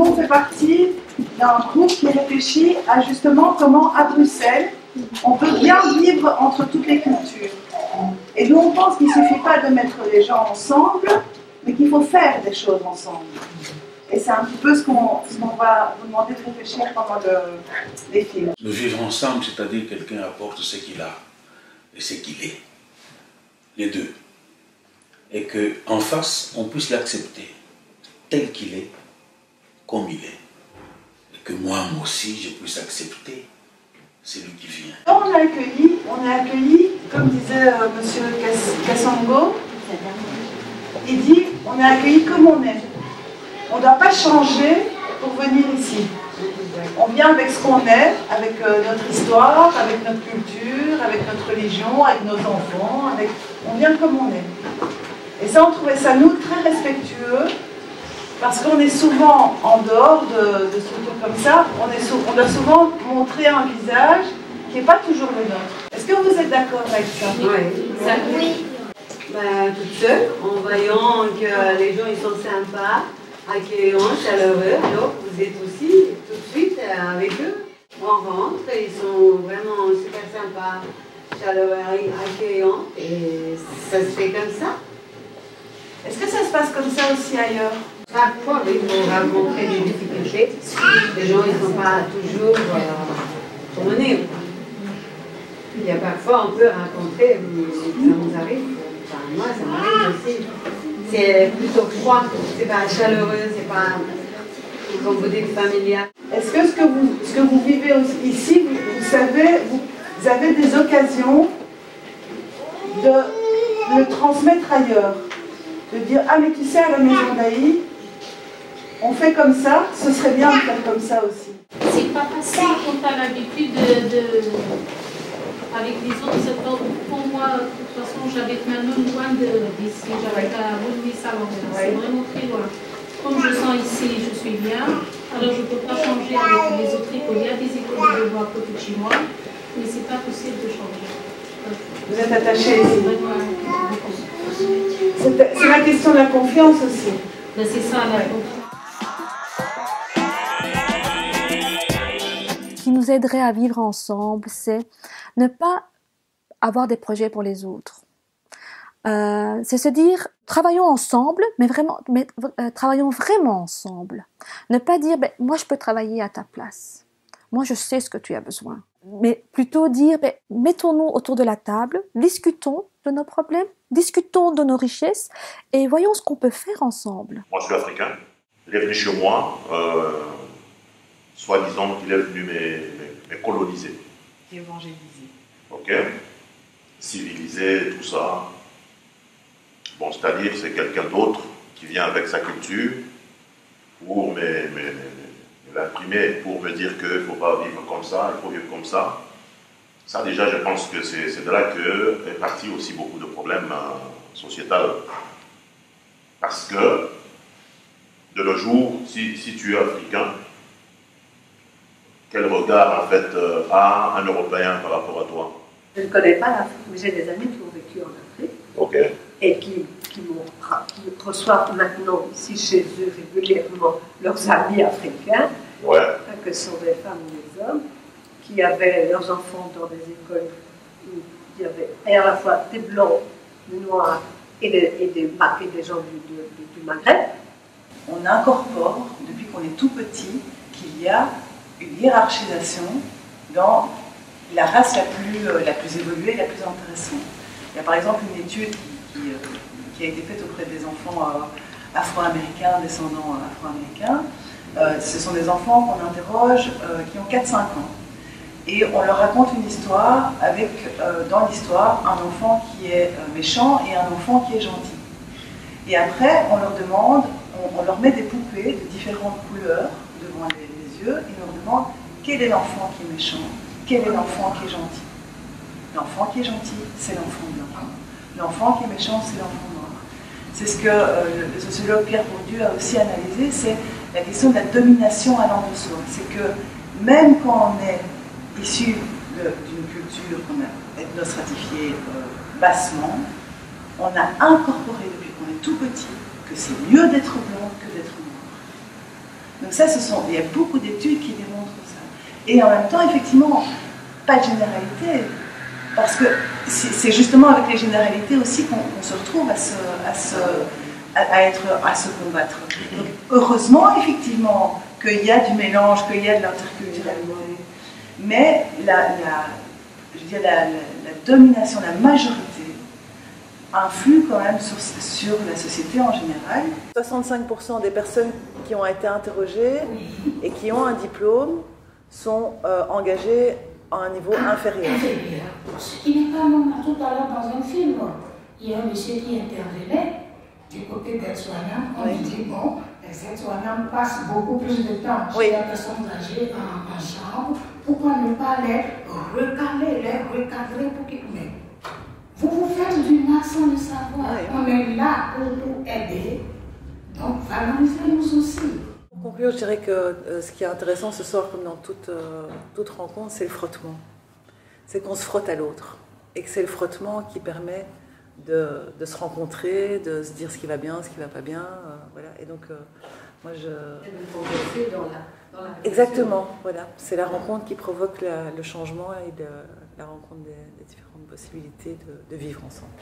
nous, on fait partie d'un groupe qui réfléchit à justement comment, à Bruxelles, on peut bien vivre entre toutes les cultures. Et nous, on pense qu'il ne suffit pas de mettre les gens ensemble, mais qu'il faut faire des choses ensemble. Et c'est un petit peu ce qu'on va vous demander de réfléchir pendant les films. Le vivre ensemble, c'est-à-dire quelqu'un apporte ce qu'il a et ce qu'il est. Les deux. Et qu'en face, on puisse l'accepter tel qu'il est, comme il est. Et que moi aussi, je puisse accepter celui qui vient. Quand on est accueilli, comme disait M. Kassango, il dit on est accueilli comme on est. On ne doit pas changer pour venir ici. On vient avec ce qu'on est, avec notre histoire, avec notre culture, avec notre religion, avec nos enfants, on vient comme on est. Et ça, on trouvait ça, nous, très respectueux, parce qu'on est souvent en dehors de structures comme ça, on doit souvent montrer un visage qui n'est pas toujours le nôtre. Est-ce que vous êtes d'accord avec ça? Oui. Toute seule, en voyant que les gens ils sont sympas, accueillants, chaleureux, alors vous êtes aussi tout de suite avec eux. On rentre, ils sont vraiment super sympas, chaleureux, accueillants, et ça se fait comme ça. Est-ce que ça se passe comme ça aussi ailleurs? Parfois, oui, on rencontrer des difficultés. Les gens ils ne sont pas toujours promenés. Il y a parfois, on peut rencontrer, ça nous arrive, enfin, moi ça m'arrive aussi. C'est plutôt froid, c'est pas chaleureux, c'est pas, comme vous dites, familial. Est-ce que ce que vous vivez aussi, ici, vous savez, vous avez des occasions de le transmettre ailleurs? De dire, ah mais tu sais, à la maison d'Aï, on fait comme ça, ce serait bien de faire comme ça aussi. C'est pas facile quand tu as l'habitude avec les autres. Pour moi, de toute façon, j'habite maintenant loin d'ici, j'habite à Rue-Salon. C'est vraiment très loin. Comme je sens ici, je suis bien, alors je ne peux pas changer avec les autres écoles. Il y a des écoles de voix à côté de chez moi, mais ce n'est pas possible de changer. Vous êtes attaché ici. C'est la question de la confiance aussi. Ben, c'est ça, la confiance. Ce qui nous aiderait à vivre ensemble, c'est ne pas avoir des projets pour les autres. C'est se dire, travaillons ensemble, travaillons vraiment ensemble. Ne pas dire, moi je peux travailler à ta place. Moi je sais ce que tu as besoin. Mais plutôt dire, mettons-nous autour de la table, discutons de nos problèmes, discutons de nos richesses et voyons ce qu'on peut faire ensemble. Moi je suis africain, il est venu chez moi, soi-disant qu'il est venu me coloniser. Évangéliser. Ok, civiliser, tout ça. Bon, c'est-à-dire c'est quelqu'un d'autre qui vient avec sa culture pour l'imprimer, pour me dire qu'il ne faut pas vivre comme ça, il faut vivre comme ça. Ça déjà, je pense que c'est de là que est parti aussi beaucoup de problèmes sociétals. Parce que, de nos jours, si tu es africain, quel regard en fait a un Européen par rapport à toi? Je ne connais pas l'Afrique, mais j'ai des amis qui ont vécu en Afrique. Okay. Et qui reçoivent maintenant ici chez eux régulièrement leurs amis africains, que ce sont des femmes ou des hommes, qui avaient leurs enfants dans des écoles où il y avait à la fois des blancs, des noirs et des gens du Maghreb. On incorpore, depuis qu'on est tout petit, qu'il y a une hiérarchisation dans la race la plus évoluée, la plus intéressante. Il y a par exemple une étude qui a été faite auprès des enfants afro-américains, descendants afro-américains. Ce sont des enfants qu'on interroge qui ont 4-5 ans. Et on leur raconte une histoire avec, dans l'histoire, un enfant qui est méchant et un enfant qui est gentil. Et après, on leur demande, on leur met des poupées de différentes couleurs devant les yeux et on leur demande quel est l'enfant qui est méchant, quel est l'enfant qui est gentil. L'enfant qui est gentil, c'est l'enfant blanc. L'enfant qui est méchant, c'est l'enfant noir. C'est ce que le sociologue Pierre Bourdieu a aussi analysé, c'est la question de la domination allant de soi. C'est que même quand on est issu d'une culture qu'on a ethnostratifiée bassement, on a incorporé depuis qu'on est tout petit que c'est mieux d'être blanc que d'être noir. Donc ça, il y a beaucoup d'études qui démontrent ça. Et en même temps, effectivement, pas de généralité, parce que c'est justement avec les généralités aussi qu'on se retrouve à se combattre. Donc, heureusement, effectivement, qu'il y a du mélange, qu'il y a de l'interculturalité, mais je veux dire, la domination, la majorité influe quand même sur la société en général. 65% des personnes qui ont été interrogées et qui ont un diplôme sont engagées à un niveau inférieur. Ce qui n'est pas normal. Tout à l'heure dans un film, il y a un monsieur qui intervenait du côté des soignants. On dit bon, les soignants passent beaucoup plus de temps chez les personnes âgées en chambre. Pourquoi ne pas les recaler, les recadrer pour qu'ils... Mais vous faites du mal sans le savoir. On est là pour nous aider. Donc valorisez-nous aussi. Pour conclure, je dirais que ce qui est intéressant ce soir, comme dans toute rencontre, c'est le frottement. C'est qu'on se frotte à l'autre. Et que c'est le frottement qui permet de se rencontrer, de se dire ce qui va bien, ce qui ne va pas bien. Voilà. Et donc, moi, exactement, voilà. C'est la rencontre qui provoque le changement et la rencontre des différentes possibilités de vivre ensemble.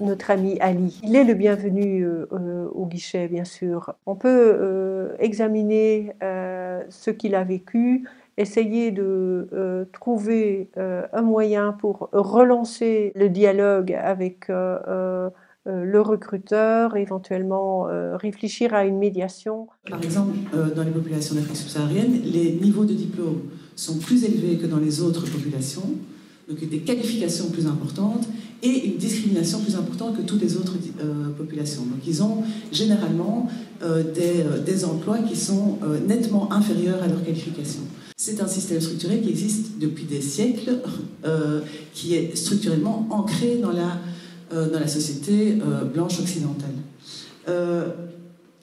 Notre ami Ali, il est le bienvenu au guichet, bien sûr. On peut examiner ce qu'il a vécu, essayer de trouver un moyen pour relancer le dialogue avec le recruteur, éventuellement réfléchir à une médiation. Par exemple, dans les populations d'Afrique subsaharienne, les niveaux de diplôme sont plus élevés que dans les autres populations, donc des qualifications plus importantes et une discrimination plus importante que toutes les autres populations. Donc ils ont généralement des emplois qui sont nettement inférieurs à leurs qualifications. C'est un système structuré qui existe depuis des siècles, qui est structurellement ancré dans la société blanche occidentale.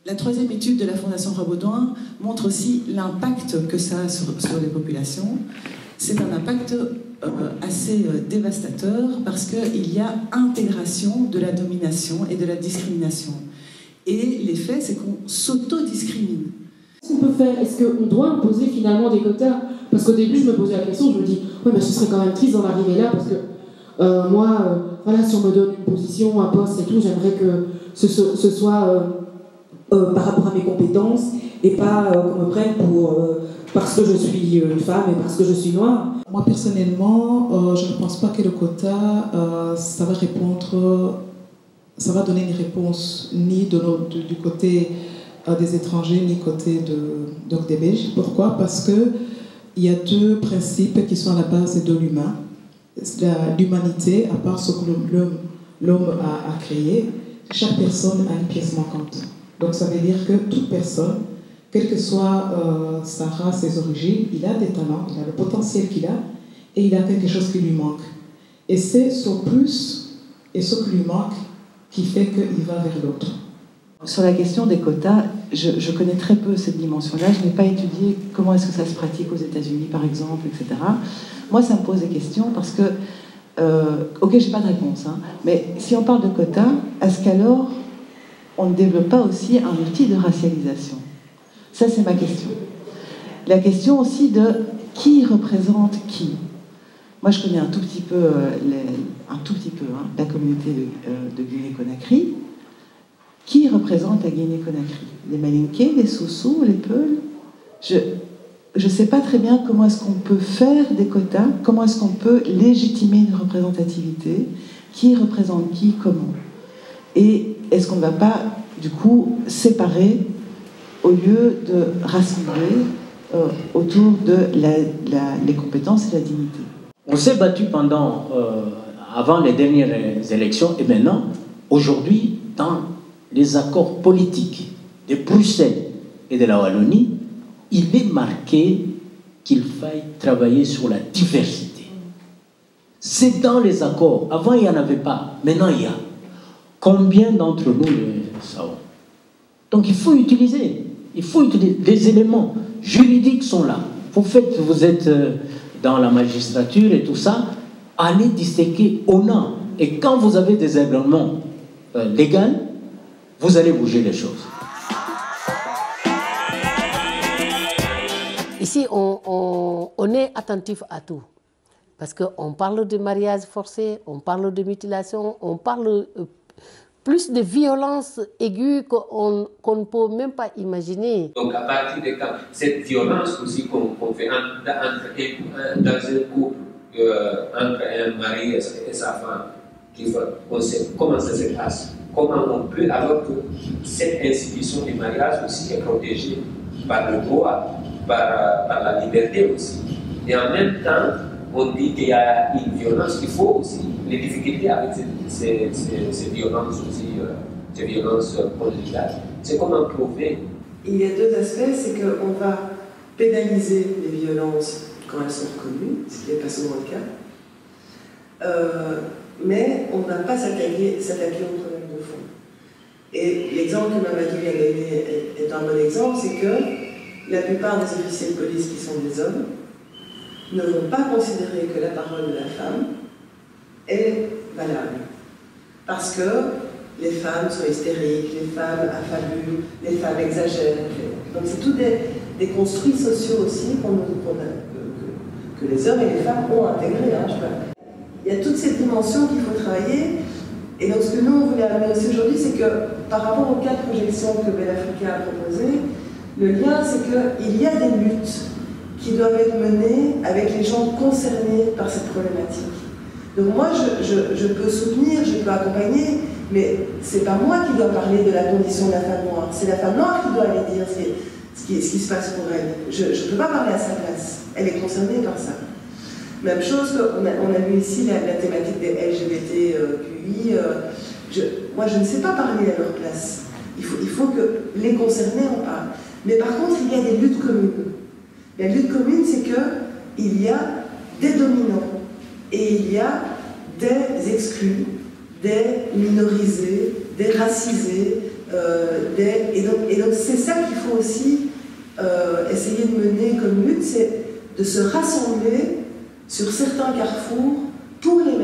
La troisième étude de la Fondation Rabaudouin montre aussi l'impact que ça a sur les populations. C'est un impact assez dévastateur parce qu'il y a intégration de la domination et de la discrimination. Et l'effet, c'est qu'on s'auto-discrimine. Qu'est-ce qu'on peut faire? Est-ce qu'on doit imposer finalement des quotas? Parce qu'au début, je me posais la question, je me dis, ouais, mais ce serait quand même triste d'en arriver là, parce que moi, voilà, si on me donne une position, un poste et tout, j'aimerais que ce soit par rapport à mes compétences et pas qu'on me prenne parce que je suis une femme et parce que je suis noire. Moi, personnellement, je ne pense pas que le quota, ça va donner une réponse ni du côté des étrangers, ni côté des Belges. Pourquoi? Parce qu'il y a deux principes qui sont à la base de l'humain. L'humanité, à part ce que l'homme a créé, chaque personne a une pièce manquante. Donc ça veut dire que toute personne, quelle que soit sa race, ses origines, il a des talents, il a le potentiel qu'il a, et il a quelque chose qui lui manque. Et c'est son plus et ce qui lui manque qui fait qu'il va vers l'autre. Sur la question des quotas, je connais très peu cette dimension-là. Je n'ai pas étudié comment est-ce que ça se pratique aux États-Unis, par exemple, etc. Moi, ça me pose des questions parce que, ok, j'ai pas de réponse, hein, mais si on parle de quotas, est-ce qu'alors on ne développe pas aussi un outil de racialisation? Ça, c'est ma question. La question aussi de qui représente qui. Moi, je connais un tout petit peu, la communauté de Guinée-Conakry. Qui représente la Guinée-Conakry? Les Malinké, les Soussous, les Peuls? Je ne sais pas très bien comment est-ce qu'on peut faire des quotas, comment est-ce qu'on peut légitimer une représentativité, qui représente qui, comment. Et est-ce qu'on ne va pas, du coup, séparer au lieu de rassembler autour de les compétences et la dignité? On s'est battu avant les dernières élections et maintenant, aujourd'hui, dans les accords politiques de Bruxelles et de la Wallonie, il est marqué qu'il faille travailler sur la diversité. C'est dans les accords. Avant, il n'y en avait pas. Maintenant, il y a. Combien d'entre nous le savons? Donc, il faut utiliser. Les éléments juridiques sont là. Vous êtes dans la magistrature et tout ça, allez disséquer au nom. Et quand vous avez des éléments légaux, vous allez bouger les choses. Ici, on est attentif à tout. Parce qu'on parle de mariage forcé, on parle de mutilation, on parle plus de violence aiguë qu'on ne peut même pas imaginer. Donc à partir de quand cette violence aussi qu'on fait dans un couple, entre un mari et sa femme, comment ça se passe? Comment on peut, alors que cette institution du mariage aussi est protégée par le droit, par la liberté aussi. Et en même temps, on dit qu'il y a une violence, il faut aussi les difficultés avec ces violences aussi, ces violences conjugales. C'est comment prouver. Il y a deux aspects, c'est qu'on va pénaliser les violences quand elles sont reconnues, ce qui n'est pas souvent le cas, mais on ne va pas s'attaquer au problème de fond. Et l'exemple que Mamadou vient donner est un bon exemple, c'est que la plupart des officiers de police qui sont des hommes ne vont pas considérer que la parole de la femme est valable. Parce que les femmes sont hystériques, les femmes affabulent, les femmes exagèrent. Donc c'est tous des construits sociaux aussi que les hommes et les femmes ont intégrés. Il y a toute cette dimension qu'il faut travailler. Et donc ce que nous on voulait amener aussi aujourd'hui, c'est que par rapport aux 4 projections que Bell Africa a proposées, le lien c'est qu'il y a des luttes qui doivent être menées avec les gens concernés par cette problématique. Donc moi, je peux soutenir, je peux accompagner, mais c'est pas moi qui dois parler de la condition de la femme noire. C'est la femme noire qui doit aller dire ce qui se passe pour elle. Je ne peux pas parler à sa place. Elle est concernée par ça. Même chose qu'on a vu ici la thématique des LGBTQI. Moi, je ne sais pas parler à leur place. Il faut que les concernés en parlent. Mais par contre, il y a des luttes communes. La lutte commune, c'est qu'il y a des dominants et il y a des exclus, des minorisés, des racisés, et donc c'est ça qu'il faut aussi essayer de mener comme lutte, c'est de se rassembler sur certains carrefours pour les